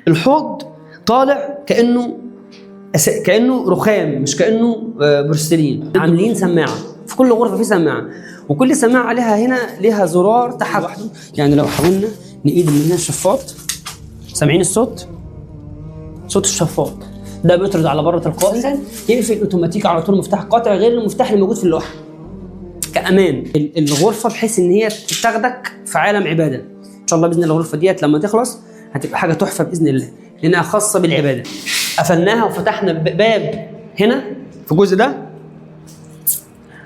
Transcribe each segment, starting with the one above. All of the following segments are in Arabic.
الحوض طالع كانه رخام، مش كانه بورسلين. عاملين سماعه في كل غرفه، في سماعه، وكل سماعه عليها هنا ليها زرار تحكم. يعني لو حاولنا نقيد من هنا الشفاط، سامعين الصوت؟ صوت الشفاط ده بيطرد على بره تلقائي، يقفل اوتوماتيك على طول مفتاح قاطع غير المفتاح اللي موجود في اللوحه كامان الغرفه، بحيث ان هي تاخدك في عالم عباده. ان شاء الله باذن الله الغرفه ديت لما تخلص هتبقى حاجه تحفه باذن الله، لانها خاصه بالعباده. قفلناها وفتحنا باب هنا في الجزء ده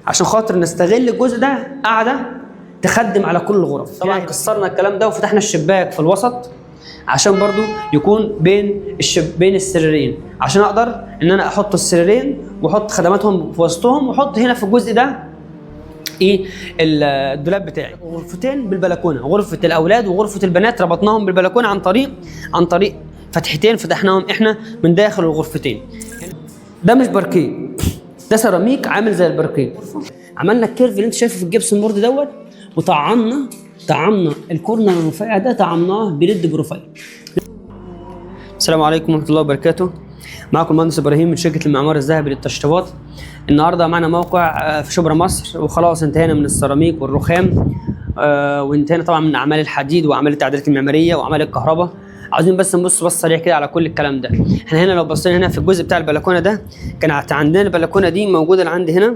عشان خاطر نستغل الجزء ده قاعده تخدم على كل الغرف. طبعا كسرنا الكلام ده وفتحنا الشباك في الوسط عشان برضو يكون بين السريرين، عشان اقدر ان انا احط السريرين واحط خدماتهم في وسطهم، واحط هنا في الجزء ده الدولاب بتاعي. غرفتين بالبلكونه، غرفه الاولاد وغرفه البنات ربطناهم بالبلكونه عن طريق فتحتين فتحناهم احنا من داخل الغرفتين. ده مش باركيه، ده سيراميك عامل زي الباركيه. عملنا الكيرف اللي انت شايفه في الجبسون بورد دوت، وطعمنا الكورنر الرفيع ده طعمناه بليد بروفايل. السلام عليكم ورحمه الله وبركاته. معكم المهندس ابراهيم من شركه المعمار الذهبي للتشطيبات. النهارده معنا موقع في شبرا مصر، وخلاص انتهينا من السيراميك والرخام، وانتهينا طبعا من اعمال الحديد واعمال التعديلات المعماريه واعمال الكهرباء. عاوزين بس نبص سريع كده على كل الكلام ده. احنا هنا لو بصينا هنا في الجزء بتاع البلكونه ده، كان عندنا البلكونه دي موجوده عندي هنا،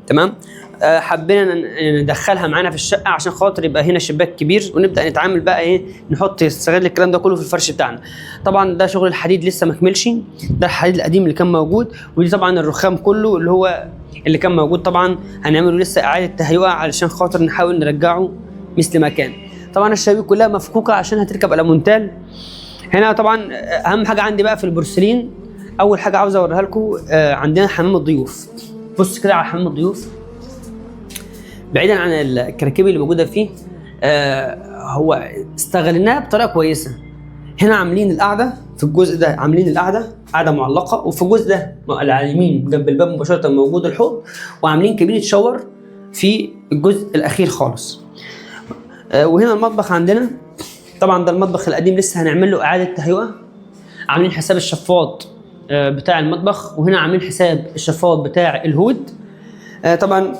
تمام. حبينا ندخلها معانا في الشقه عشان خاطر يبقى هنا شباك كبير، ونبدا نتعامل بقى نستغل الكلام ده كله في الفرش بتاعنا. طبعا ده شغل الحديد لسه ما كملش، ده الحديد القديم اللي كان موجود، ودي طبعا الرخام كله اللي كان موجود. طبعا هنعمله لسه اعاده تهيئه علشان خاطر نحاول نرجعه مثل ما كان. طبعا الشبابيك كلها مفكوكه عشان هتركب على مونتال. هنا طبعا اهم حاجه عندي بقى في البورسلين، اول حاجه عاوز اوريها لكم، عندنا حمام الضيوف. بص كده على حمام الضيوف، بعيدا عن الكراكيب اللي موجوده فيه، هو استغلناها بطريقه كويسه. هنا عاملين القعده في الجزء ده، عاملين قعده معلقه، وفي الجزء ده على اليمين جنب الباب مباشره موجود الحوض، وعاملين كابينه شاور في الجزء الاخير خالص. وهنا المطبخ عندنا، طبعا ده المطبخ القديم لسه هنعمل له اعاده تهيئه. عاملين حساب الشفاط بتاع المطبخ، وهنا عاملين حساب الشفاط بتاع الهود. طبعا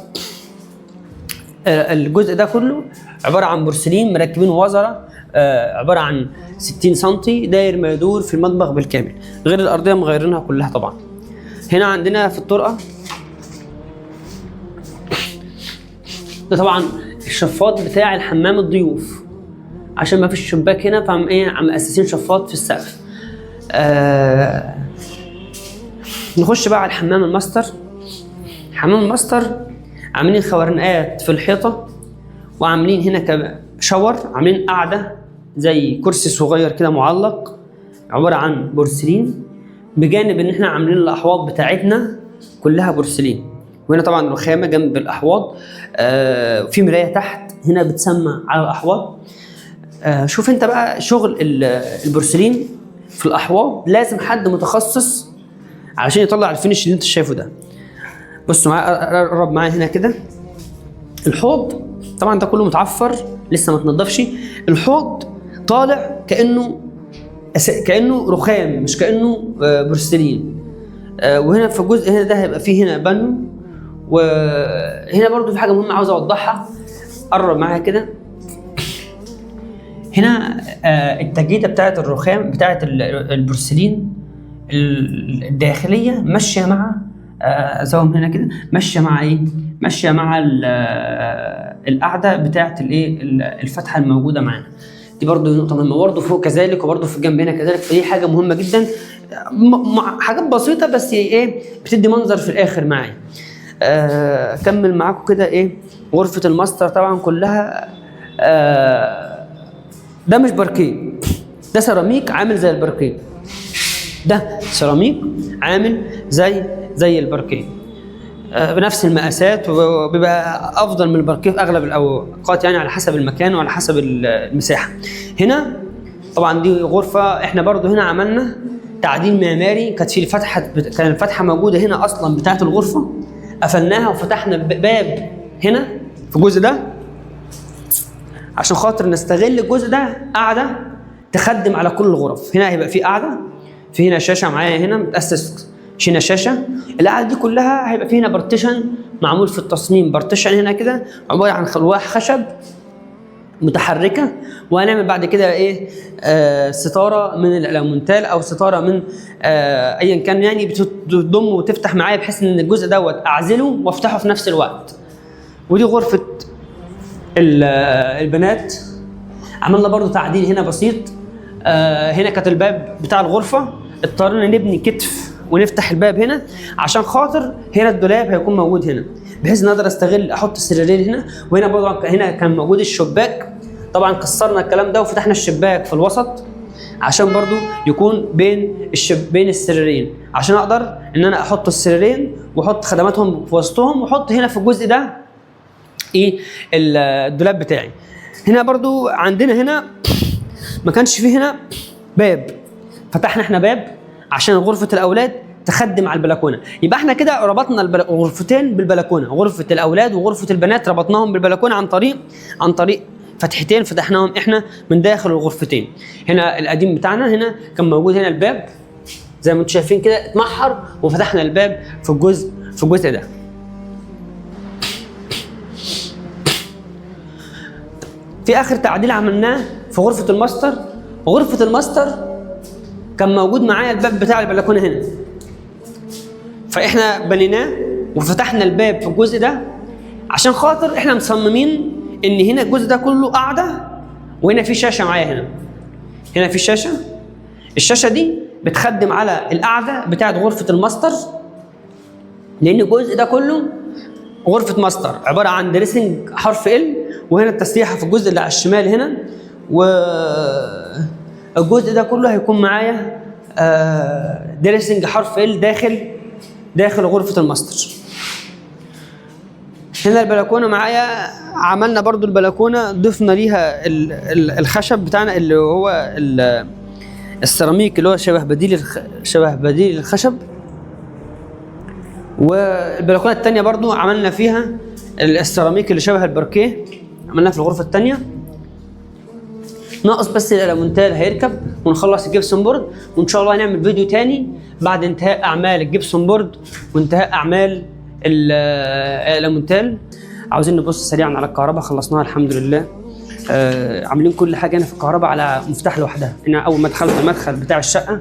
الجزء ده كله عباره عن بورسلين مركبين وزره، عباره عن 60 سم داير ما يدور في المطبخ بالكامل، غير الارضيه مغيرينها كلها طبعا. هنا عندنا في الطرقه ده طبعا الشفاط بتاع الحمام الضيوف، عشان ما فيش شباك هنا فعم عم مأسسين شفاط في السقف. نخش بقى على الحمام الماستر. حمام الماستر عاملين خوارنقات في الحيطه، وعاملين هنا شاور، عاملين قاعده زي كرسي صغير كده معلق عباره عن بورسلين، بجانب ان احنا عاملين الاحواض بتاعتنا كلها بورسلين. وهنا طبعا رخامه جنب الاحواض، في مرايه تحت هنا بتسمع على الاحواض. شوف انت بقى شغل البورسلين في الاحواض لازم حد متخصص علشان يطلع الفينش اللي انت شايفه ده. بصوا معايا، قرب معايا هنا كده. الحوض طبعا ده كله متعفر لسه ما تنضفش. الحوض طالع كانه رخام، مش كانه بورسلين. وهنا في الجزء هنا ده هيبقى فيه هنا بانيو. وهنا برضو في حاجه مهمه عاوز اوضحها، قرب معايا كده. هنا التجديده بتاعت الرخام بتاعت البورسلين الداخليه ماشيه مع زوم هنا كده، ماشيه مع ماشيه مع القاعده بتاعت الفتحه الموجوده معانا. دي برضو نقطه مهمه، برضو فوق كذلك، وبرضو في الجنب هنا كذلك. فدي حاجه مهمه جدا، حاجات بسيطه بس بتدي منظر في الاخر معايا. اكمل معاكم كده. غرفه الماستر طبعا كلها، ده مش باركيه، ده سيراميك عامل زي الباركيه. ده سيراميك عامل زي الباركيه، بنفس المقاسات، وبيبقى افضل من الباركيه في اغلب الاوقات، يعني على حسب المكان وعلى حسب المساحه. هنا طبعا دي غرفه احنا برضو هنا عملنا تعديل معماري. كانت في كان الفتحه موجوده هنا اصلا بتاعه الغرفه، قفلناها وفتحنا باب هنا في الجزء ده عشان خاطر نستغل الجزء ده قاعده تخدم على كل الغرف. هنا هيبقى في قاعده، في هنا شاشه معايا هنا متاسس، هنا شاشه. القاعده دي كلها هيبقى في هنا بارتيشن معمول في التصميم، بارتيشن هنا كده عباره عن الواح خشب متحركه، وهنعمل بعد كده ايه ستاره من الالومنتال او ستاره من ايا كان، يعني بتضم وتفتح معايا بحيث ان الجزء دوت اعزله وافتحه في نفس الوقت. ودي غرفه البنات. عملنا برضو تعديل هنا بسيط. هنا كانت الباب بتاع الغرفه اضطرينا نبني كتف ونفتح الباب هنا عشان خاطر هنا الدولاب هيكون موجود هنا، بحيث ان اقدر استغل احط السريرين هنا. وهنا برضو هنا كان موجود الشباك، طبعا كسرنا الكلام ده وفتحنا الشباك في الوسط عشان برضو يكون بين السريرين، عشان اقدر ان انا احط السريرين واحط خدماتهم في وسطهم، واحط هنا في الجزء ده ايه الدولاب بتاعي. هنا برضو عندنا هنا ما كانش فيه هنا باب، فتحنا احنا باب عشان غرفه الاولاد تخدم على البلكونه. يبقى احنا كده ربطنا غرفتين بالبلكونه، غرفه الاولاد وغرفه البنات ربطناهم بالبلكونه عن طريق فتحتين فتحناهم احنا من داخل الغرفتين. هنا القديم بتاعنا هنا كان موجود هنا الباب زي ما انتم شايفين كده اتمحر، وفتحنا الباب في الجزء ده. في اخر تعديل عملناه في غرفه الماستر. وغرفه الماستر كان موجود معايا الباب بتاع البلكونه هنا، فاحنا بنيناه وفتحنا الباب في الجزء ده عشان خاطر احنا مصممين ان هنا الجزء ده كله قاعده، وهنا في شاشه معايا هنا في شاشه. الشاشه دي بتخدم على القاعده بتاعت غرفه الماستر، لان الجزء ده كله غرفه ماستر عباره عن دريسنج حرف ال، وهنا التسريحه في الجزء اللي على الشمال هنا، والجزء ده كله هيكون معايا دريسنج حرف ال داخل غرفه الماستر. هنا البلكونه معايا، عملنا برضو البلكونه ضفنا ليها الخشب بتاعنا اللي هو السيراميك اللي هو شبه بديل الخشب. والبلكونه الثانيه برضو عملنا فيها السيراميك اللي شبه الباركيه، عملناها في الغرفه الثانيه. ناقص بس الالومنتال هيركب ونخلص الجبسون بورد، وان شاء الله هنعمل فيديو تاني بعد انتهاء اعمال الجبسون بورد وانتهاء اعمال الالومنتال. عاوزين نبص سريعا على الكهرباء، خلصناها الحمد لله. عاملين كل حاجه هنا في الكهرباء على مفتاح لوحدها. هنا اول ما دخلت المدخل بتاع الشقه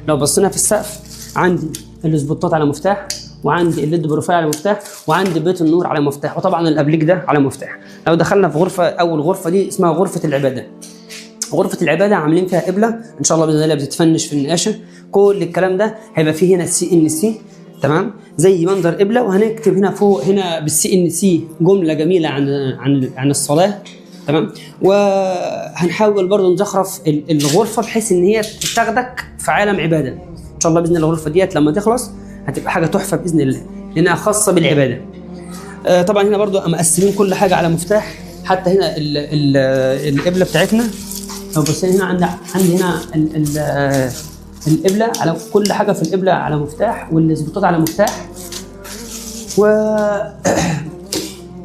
لو بصينا في السقف عندي السبوتات على مفتاح، وعندي الليد بروفايل على مفتاح، وعندي بيت النور على مفتاح، وطبعا الابليك ده على مفتاح. لو دخلنا في غرفه، اول غرفه دي اسمها غرفه العباده. غرفه العباده عاملين فيها قبله ان شاء الله باذن الله بتتفنش في النقاشه. كل الكلام ده هيبقى فيه هنا CNC تمام زي منظر قبله، وهنكتب هنا فوق هنا بالCNC جمله جميله عن الصلاه تمام. وهنحاول برضو نزخرف الغرفه بحيث ان هي تاخدك في عالم عباده ان شاء الله باذن الله. الغرفه ديت لما تخلص هتبقى حاجه تحفه باذن الله لانها خاصه بالعباده. طبعا هنا برضو مقسمين كل حاجه على مفتاح، حتى هنا القبله بتاعتنا لو بصينا هنا عندي هنا القبله على كل حاجه في القبله على مفتاح، والسبوتات على مفتاح،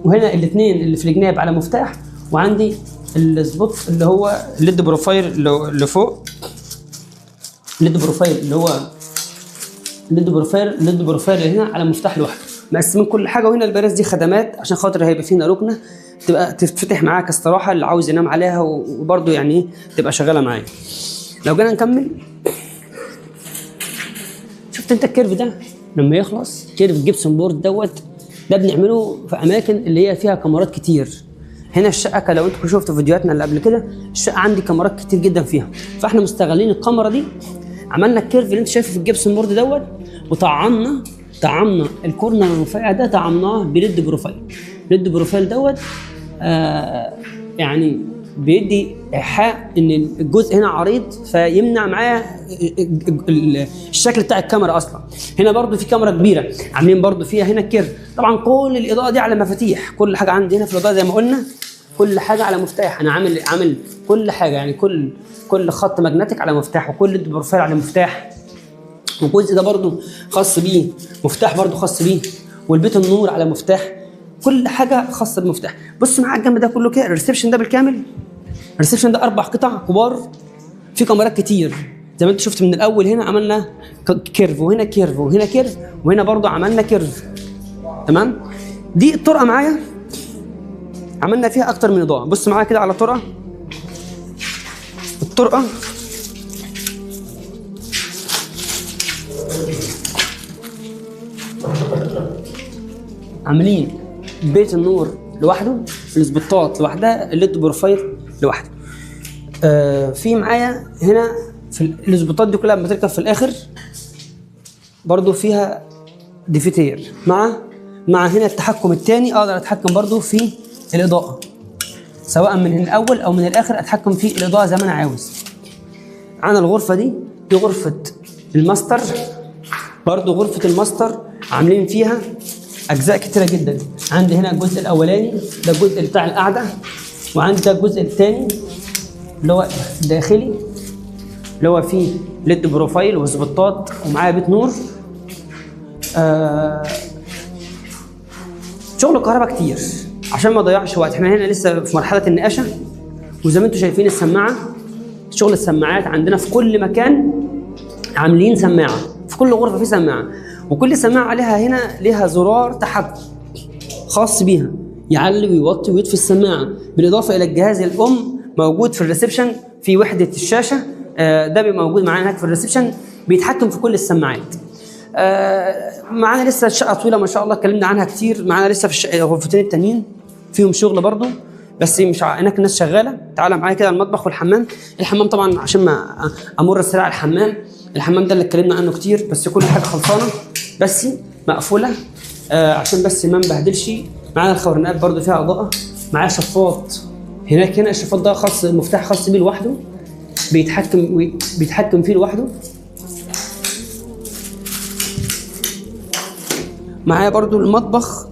وهنا الاثنين اللي في الجناب على مفتاح، وعندي السبوت اللي هو الليد بروفايل اللي فوق، الليد بروفايل اللي هو الليد بروفايل هنا على مفتاح لوحده. مقسمين كل حاجه. وهنا البراز دي خدمات عشان خاطر هيبقى فينا ركنه تبقى تتفتح معاك استراحه اللي عاوز ينام عليها، وبرده يعني تبقى شغاله معايا. لو جينا نكمل، شفت انت الكيرف ده لما يخلص كيرف جيبسون بورد ده بنعمله في اماكن اللي هي فيها كاميرات كتير. هنا الشقه لو انتوا شفتوا فيديوهاتنا اللي قبل كده، الشقه عندي كاميرات كتير جدا فيها، فاحنا مستغلين الكاميرا دي. عملنا الكيرف اللي انت شايفه في الجيبسون بورد وطعمنا الكورنر الرفيع ده، طعمناه بليد بروفايل. ليد بروفايل يعني بيدي ايحاء ان الجزء هنا عريض، فيمنع معايا الشكل بتاع الكاميرا اصلا. هنا برضو في كاميرا كبيره عاملين برضو فيها هنا الكيرف. طبعا كل الاضاءه دي على مفاتيح، كل حاجه عندي هنا في الاضاءه زي ما قلنا كل حاجه على مفتاح. انا عامل كل حاجه، يعني كل خط ماجنتيك على مفتاح، وكل ليد بروفايل على مفتاح، والجزء ده برضو خاص بيه مفتاح برضو خاص بيه، والبيت النور على مفتاح، كل حاجه خاصه بالمفتاح. بص معايا الجنب ده كله كده، الريسبشن ده بالكامل. الريسبشن ده 4 قطع كبار في كاميرات كتير زي ما انت شفت من الاول. هنا عملنا كيرف، وهنا كيرف، وهنا كيرف، وهنا برضو عملنا كيرف. تمام. دي الطرقه معايا عملنا فيها اكتر من اضاءه. بص معايا كده على طرقه. الطرقه عاملين بيت النور لوحده، السبوتات لوحدها، الليد بروفايل لوحده. في معايا هنا في السبوتات دي كلها لما تركب في الاخر برضو فيها ديفيتير مع هنا التحكم الثاني. اقدر اتحكم برضو في الاضاءه سواء من الاول او من الاخر، اتحكم في الاضاءه زي ما انا عاوز. عن الغرفه دي غرفه الماستر. برضو غرفه الماستر عاملين فيها اجزاء كتيره جدا. عندي هنا الجزء الاولاني ده الجزء بتاع القعده، وعندي ده الجزء الثاني اللي هو الداخلي اللي هو فيه ليد بروفايل وسبوتات ومعايا بيت نور. شغل كهرباء كتير عشان ما اضيعش وقت. احنا هنا لسه في مرحله النقاشه، وزي ما انتم شايفين السماعه، شغل السماعات عندنا في كل مكان عاملين سماعه، في كل غرفه في سماعه، وكل سماعه عليها هنا ليها زرار تحكم خاص بيها يعلي ويوطي ويطفي السماعه، بالاضافه الى الجهاز الام موجود في الريسبشن في وحده الشاشه. ده بيبقى موجود معانا هناك في الريسبشن، بيتحكم في كل السماعات. معانا لسه الشقه طويله ما شاء الله، اتكلمنا عنها كتير. معانا لسه في الغرفتين التانيين فيهم شغل برضو، بس مش هناك الناس شغاله. تعالى معايا كده المطبخ والحمام. الحمام طبعا عشان ما امر السريع على الحمام ده اللي اتكلمنا عنه كتير، بس كل حاجه خلصانه بس مقفوله عشان بس ما نبهدلش. معانا الخورنات برضو فيها اضاءه. معايا شفاط هناك، هنا الشفاط ده خاص، المفتاح خاص بيه لوحده، بيتحكم فيه لوحده. معايا برضو المطبخ،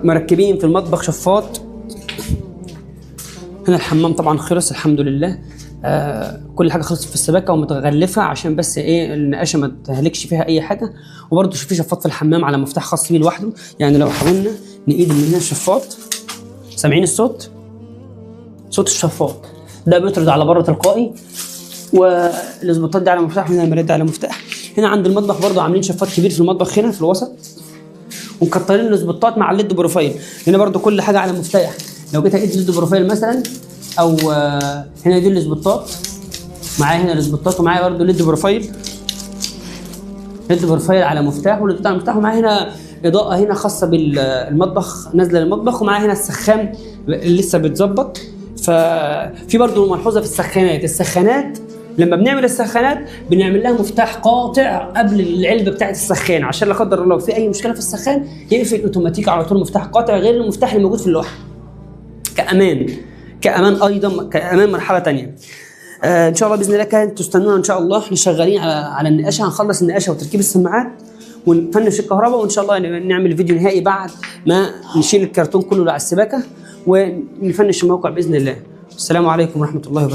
مركبين في المطبخ شفاط. هنا الحمام طبعا خلص الحمد لله. كل حاجه خلصت في السباكه ومتغلفه عشان بس ايه النقاشه ما تهلكش فيها اي حاجه. وبرضو في شفاط في الحمام على مفتاح خاص بيه لوحده. يعني لو حاولنا نقيد من هنا الشفاط، سامعين الصوت؟ صوت الشفاط ده بيطرد على بره تلقائي، والسبوتات دي على مفتاح، وهنا المرايات دي على مفتاح. هنا عند المطبخ برضو عاملين شفاط كبير في المطبخ هنا في الوسط، ومكترين السبوتات مع الليد بروفايل. هنا برضو كل حاجه على مفتاح. لو جيت اقيد الليد بروفايل مثلا، او هنا دي السبوتات، معايا هنا السبوتات، ومعايا برضو ليد بروفايل على مفتاح، والليد على مفتاح. ومعايا هنا اضاءه هنا خاصه بالمطبخ نازله للمطبخ، ومعايا هنا السخان اللي لسه بيتظبط. ففي برضو ملحوظه في السخانات لما بنعمل السخانات بنعمل لها مفتاح قاطع قبل العلبه بتاعه السخان، عشان لا قدر الله لو في اي مشكله في السخان يقفل اوتوماتيك على طول مفتاح قاطع غير المفتاح اللي موجود في اللوحه، كامان ايضا، كامان مرحله ثانيه. ان شاء الله باذن الله كانت تستنونا ان شاء الله. احنا شغالين على النقاشه، هنخلص النقاشه وتركيب السماعات ونفنش الكهرباء، وان شاء الله نعمل فيديو نهائي بعد ما نشيل الكرتون كله على السباكه ونفنش الموقع باذن الله. السلام عليكم ورحمه الله وبركاته.